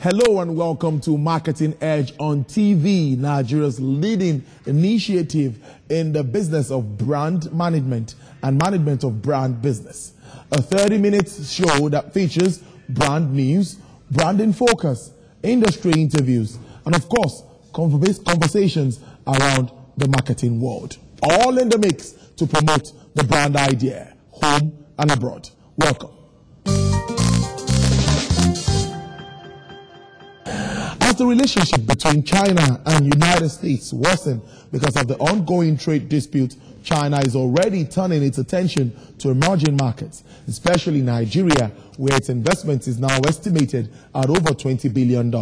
Hello and welcome to Marketing Edge on TV, Nigeria's leading initiative in the business of brand management and management of brand business. A 30-minute show that features brand news, brand in focus, industry interviews, and of course, conversations around the marketing world. All in the mix to promote the brand idea, home and abroad. Welcome. As the relationship between China and United States worsen because of the ongoing trade dispute, China is already turning its attention to emerging markets, especially Nigeria, where its investment is now estimated at over $20 billion.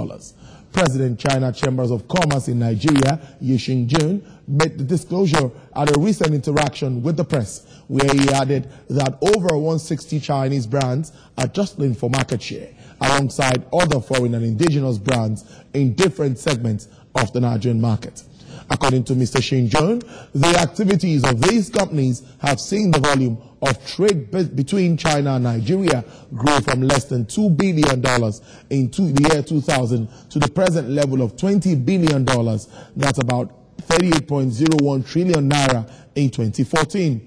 President China Chambers of Commerce in Nigeria, Yi Xingjun, made the disclosure at a recent interaction with the press, where he added that over 160 Chinese brands are jostling for market share, alongside other foreign and indigenous brands in different segments of the Nigerian market. According to Mr. Xingjun, the activities of these companies have seen the volume of trade between China and Nigeria grow from less than $2 billion in the year 2000 to the present level of $20 billion. That's about 38.01 trillion naira in 2014.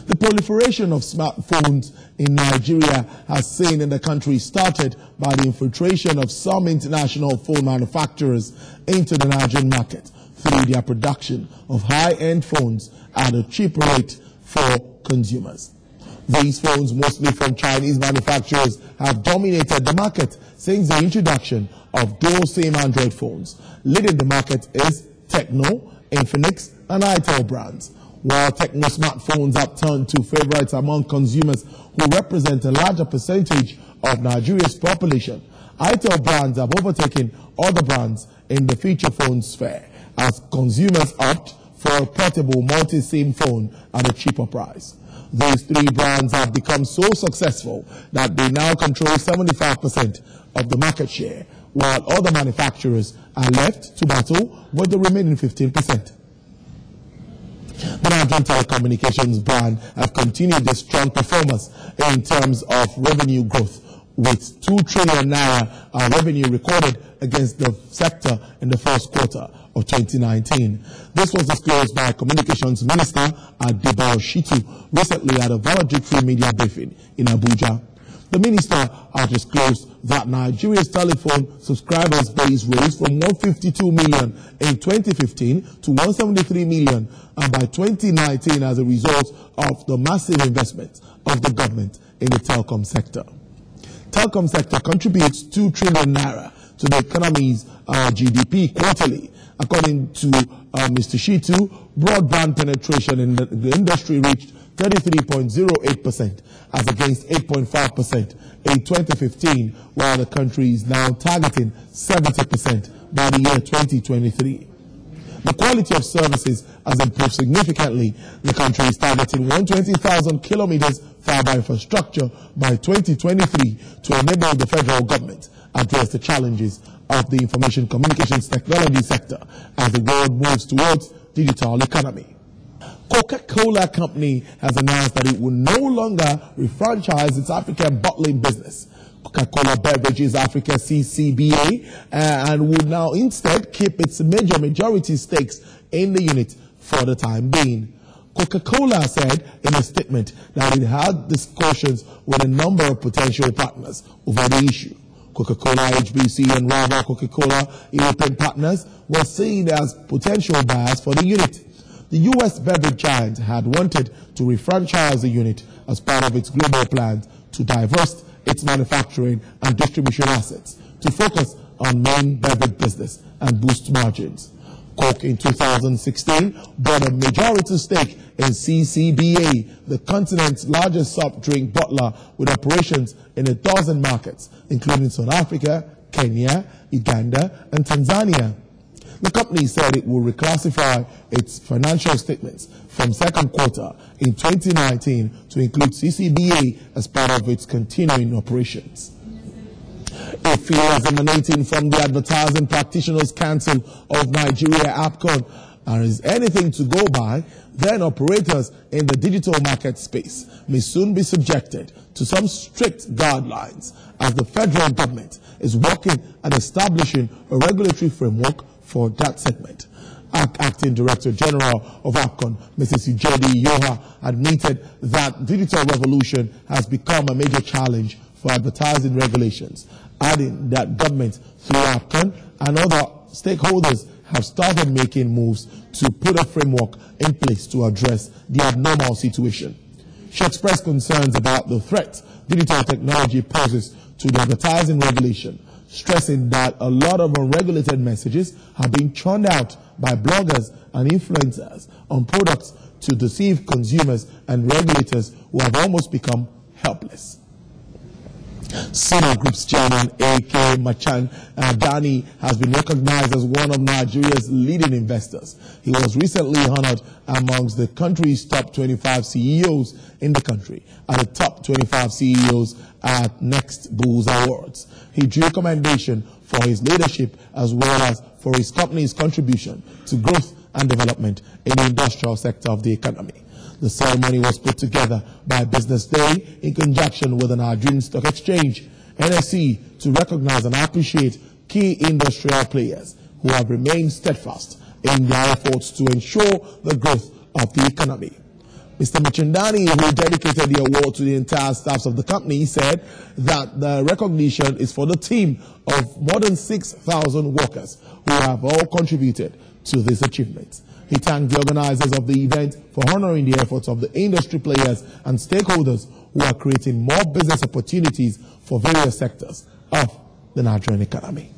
The proliferation of smartphones in Nigeria has seen in the country started by the infiltration of some international phone manufacturers into the Nigerian market through their production of high-end phones at a cheap rate for consumers. These phones, mostly from Chinese manufacturers, have dominated the market since the introduction of dual SIM Android phones. Leading the market is Tecno, Infinix, and Itel brands. While Tecno smartphones have turned to favorites among consumers who represent a larger percentage of Nigeria's population, Itel brands have overtaken other brands in the feature phone sphere as consumers opt for a portable multi-SIM phone at a cheaper price. These three brands have become so successful that they now control 75% of the market share, while other manufacturers are left to battle with the remaining 15%. The Nigerian Telecommunications brand have continued their strong performance in terms of revenue growth, with 2 trillion naira revenue recorded against the sector in the first quarter of 2019. This was disclosed by Communications Minister Adebo Shitu recently at a valedictory media briefing in Abuja. The minister has disclosed that Nigeria's telephone subscribers base rose from 152 million in 2015 to 173 million by 2019 as a result of the massive investment of the government in the telecom sector. Telecom sector contributes 2 trillion naira to the economy's GDP quarterly. According to Mr. Shitu, broadband penetration in the industry reached 33.08% as against 8.5% in 2015, while the country is now targeting 70% by the year 2023. The quality of services has improved significantly. The country is targeting 120,000 kilometers fiber infrastructure by 2023 to enable the federal government address the challenges of the information communications technology sector as the world moves towards digital economy. Coca-Cola company has announced that it will no longer refranchise its African bottling business, Coca-Cola Beverages Africa CCBA, and will now instead keep its majority stakes in the unit for the time being. Coca-Cola said in a statement that it had discussions with a number of potential partners over the issue. Coca-Cola HBC and rival Coca-Cola European partners were seen as potential buyers for the unit. The U.S. beverage giant had wanted to refranchise the unit as part of its global plans to divest its manufacturing and distribution assets to focus on main beverage business and boost margins. Coke in 2016 bought a majority stake in CCBA, the continent's largest soft drink bottler with operations in a dozen markets, including South Africa, Kenya, Uganda, and Tanzania. The company said it will reclassify its financial statements from second quarter in 2019 to include CCBA as part of its continuing operations. A fears emanating from the Advertising Practitioners Council of Nigeria, APCON, and is anything to go by, then operators in the digital market space may soon be subjected to some strict guidelines, as the federal government is working at establishing a regulatory framework for that segment. Acting Director General of APCON, Mrs. Ujedi Yoha, admitted that digital revolution has become a major challenge for advertising regulations, adding that government, through APCON and other stakeholders, have started making moves to put a framework in place to address the abnormal situation. She expressed concerns about the threat digital technology poses to the advertising regulation, stressing that a lot of unregulated messages have been churned out by bloggers and influencers on products to deceive consumers and regulators who have almost become helpless. Sona Group's chairman, A.K. Machan Dani, has been recognized as one of Nigeria's leading investors. He was recently honored amongst the country's top 25 CEOs in the country at the top 25 CEOs at Next Bulls Awards. He drew commendation for his leadership as well as for his company's contribution to growth and development in the industrial sector of the economy. The ceremony was put together by Business Day in conjunction with the Nigerian Stock Exchange, NSE, to recognize and appreciate key industrial players who have remained steadfast in their efforts to ensure the growth of the economy. Mr. Machandani, who dedicated the award to the entire staffs of the company, said that the recognition is for the team of more than 6,000 workers who have all contributed to this achievement. He thanked the organizers of the event for honoring the efforts of the industry players and stakeholders who are creating more business opportunities for various sectors of the Nigerian economy.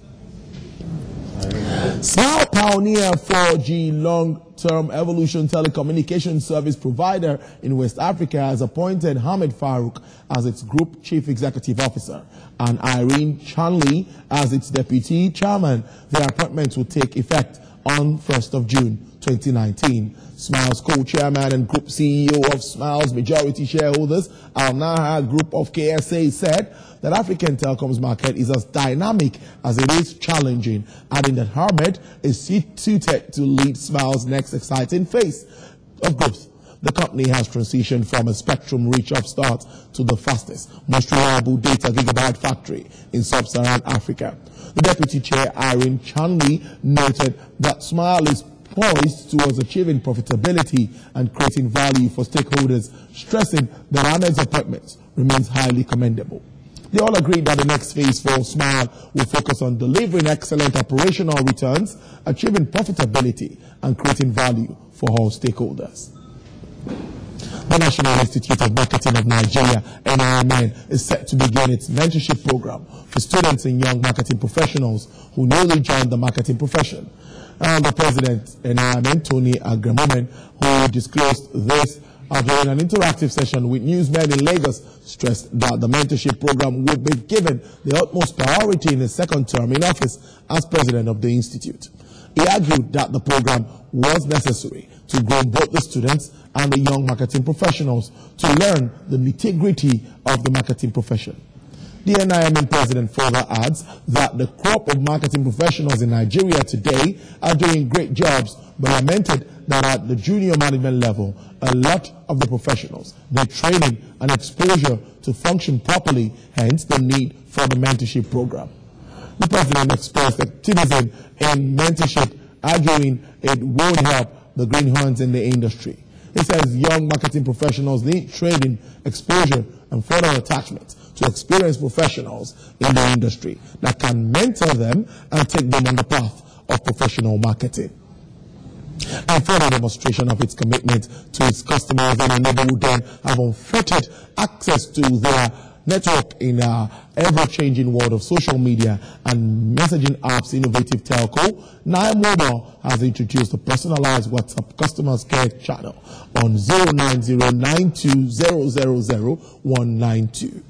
Smile pioneer 4G long-term evolution telecommunication service provider in West Africa has appointed Hamid Farroukh as its group chief executive officer and Irene Chanley as its deputy chairman. The appointments will take effect on 1st of June 2019. Smile's co-chairman and group CEO of Smile's majority shareholders, Al Naha Group of KSA, said that African telecoms market is as dynamic as it is challenging, adding that Hamid is suited to lead Smile's next exciting phase of growth. The company has transitioned from a spectrum-rich upstart to the fastest, most reliable data gigabyte factory in sub-Saharan Africa. The deputy chair, Irene Chanley, noted that Smile is poised towards achieving profitability and creating value for stakeholders, stressing that Hamid's appointment remains highly commendable. They all agreed that the next phase for Smile will focus on delivering excellent operational returns, achieving profitability, and creating value for all stakeholders. The National Institute of Marketing of Nigeria, NIMN, is set to begin its mentorship program for students and young marketing professionals who newly joined the marketing profession. And the president, NIMN, Tony Agremomen, who disclosed this during an interactive session with newsmen in Lagos, stressed that the mentorship program would be given the utmost priority in his second term in office as president of the institute. He argued that the program was necessary to groom both the students and the young marketing professionals to learn the nitty-gritty of the marketing profession. The NIMN president further adds that the crop of marketing professionals in Nigeria today are doing great jobs, but lamented that at the junior management level, a lot of the professionals need training and exposure to function properly, hence the need for the mentorship program. The president expressed optimism in mentorship, arguing it would help the greenhorns in the industry. He says young marketing professionals need training, exposure, and further attachment to experienced professionals in the industry that can mentor them and take them on the path of professional marketing. And further demonstration of its commitment to its customers and enable them have unfettered access to their network in our ever-changing world of social media and messaging apps. Innovative telco, NIMN Mobile has introduced a personalized WhatsApp customer care channel on 09092000192.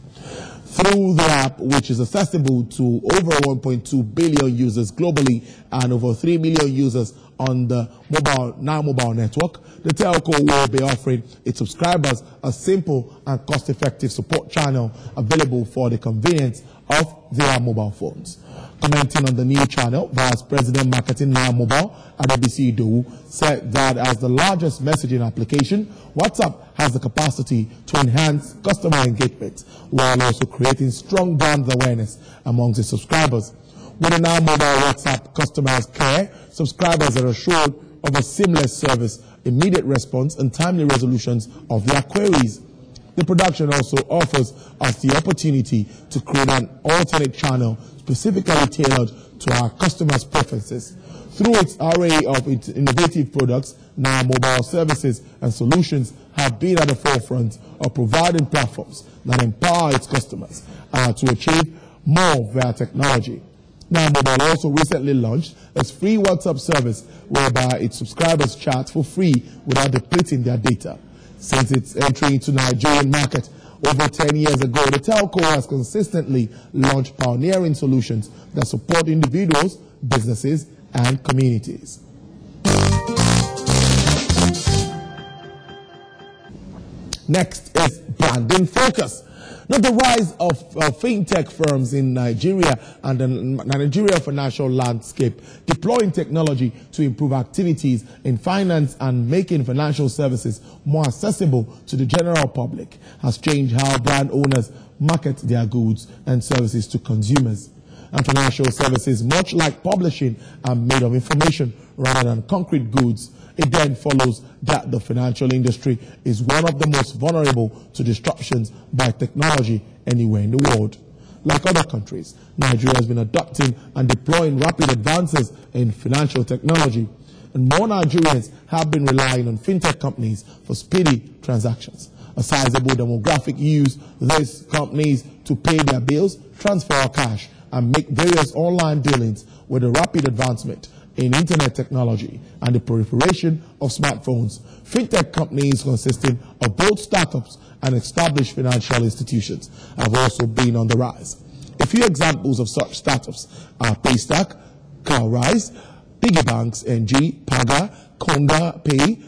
Through the app, which is accessible to over 1.2 billion users globally and over 3 million users on the NIMN Mobile network, the telco will be offering its subscribers a simple and cost-effective support channel available for the convenience of their mobile phones. Commenting on the new channel, Vice President Marketing NIMN Mobile Adebisi Idowu said that as the largest messaging application, WhatsApp has the capacity to enhance customer engagement while also creating strong brand awareness amongst its subscribers. With the NIMN Mobile WhatsApp customers care, subscribers are assured of a seamless service, immediate response, and timely resolutions of their queries. The production also offers us the opportunity to create an alternate channel specifically tailored to our customers' preferences. Through its array of innovative products, NIMN Mobile services and solutions have been at the forefront of providing platforms that empower its customers to achieve more via technology. NIMN Mobile also recently launched its free WhatsApp service whereby its subscribers chat for free without depleting their data. Since its entry into the Nigerian market over 10 years ago, the telco has consistently launched pioneering solutions that support individuals, businesses, and communities. Next is branding focus. Now, the rise of Fintech firms in Nigeria and the Nigeria financial landscape deploying technology to improve activities in finance and making financial services more accessible to the general public has changed how brand owners market their goods and services to consumers. And financial services, much like publishing, are made of information rather than concrete goods. It then follows that the financial industry is one of the most vulnerable to disruptions by technology anywhere in the world. Like other countries, Nigeria has been adopting and deploying rapid advances in financial technology, and more Nigerians have been relying on fintech companies for speedy transactions. A sizable demographic use these companies to pay their bills, transfer cash, and make various online dealings. With the rapid advancement in internet technology and the proliferation of smartphones, fintech companies consisting of both startups and established financial institutions have also been on the rise. A few examples of such startups are Paystack, Cowrise, Piggy Banks, NG, Paga, Conga, Pay,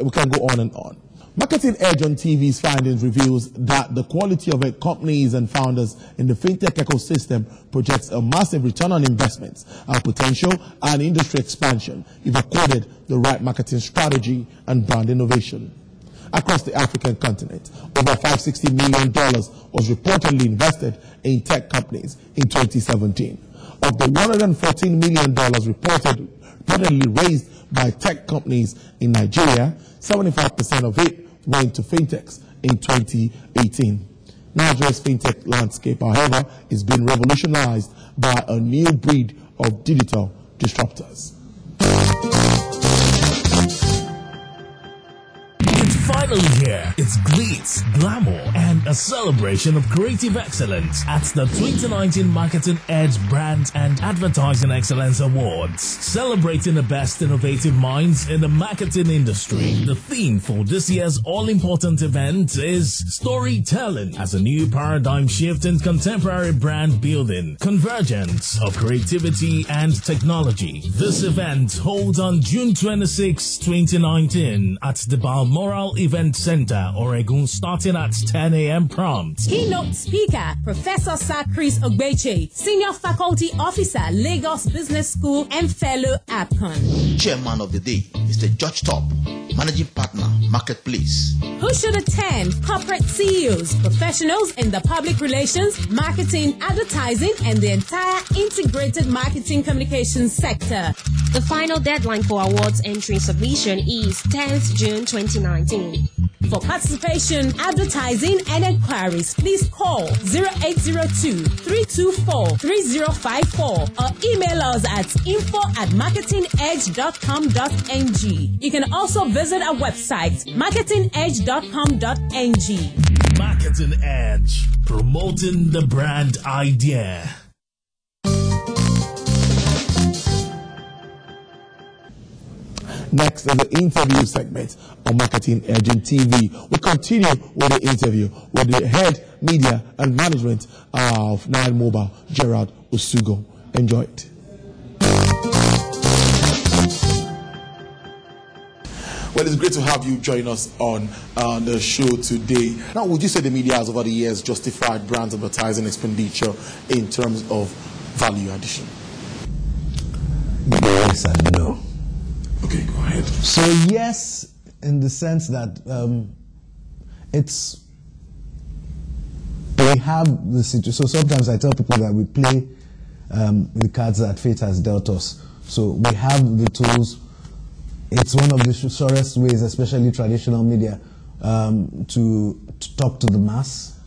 we can go on and on. Marketing Edge on TV's findings reveals that the quality of companies and founders in the fintech ecosystem projects a massive return on investments, potential, and industry expansion if accorded the right marketing strategy and brand innovation. Across the African continent, over $560 million was reportedly invested in tech companies in 2017. Of the $114 million reportedly raised by tech companies in Nigeria, 75% of it went to fintechs in 2018. Nigeria's fintech landscape, however, is being revolutionized by a new breed of digital disruptors. Finally here, it's glitz, glamour, and a celebration of creative excellence at the 2019 Marketing Edge Brand and Advertising Excellence Awards, celebrating the best innovative minds in the marketing industry. The theme for this year's all-important event is storytelling as a new paradigm shift in contemporary brand building, convergence of creativity and technology. This event holds on June 26, 2019 at the Balmoral Event Center, Oregon, starting at 10 a.m. prompt. Keynote speaker, Professor Sir Chris Ogbeche, Senior Faculty Officer, Lagos Business School and Fellow APCON. Chairman of the day, Mr. George Top, Managing Partner, Marketplace. Who should attend? Corporate CEOs, professionals in the public relations, marketing, advertising, and the entire integrated marketing communications sector. The final deadline for awards entry submission is 10th June 2019. For participation, advertising, and enquiries, please call 0802-324-3054 or email us at info@marketingedge.com.ng. You can also visit our website, marketingedge.com.ng. Marketing Edge, promoting the brand idea. Next is the interview segment on Marketing Edge on TV. We continue with the interview with the head media and management of NIMN Mobile, Gerald Osugo. Enjoy it. Well, it's great to have you join us on the show today. Now, would you say the media has over the years justified brands advertising expenditure in terms of value addition? Yes and no. Okay, go ahead. So yes, in the sense that we have the situation. So sometimes I tell people that we play the cards that fate has dealt us. So we have the tools. It's one of the surest ways, especially traditional media, to talk to the mass.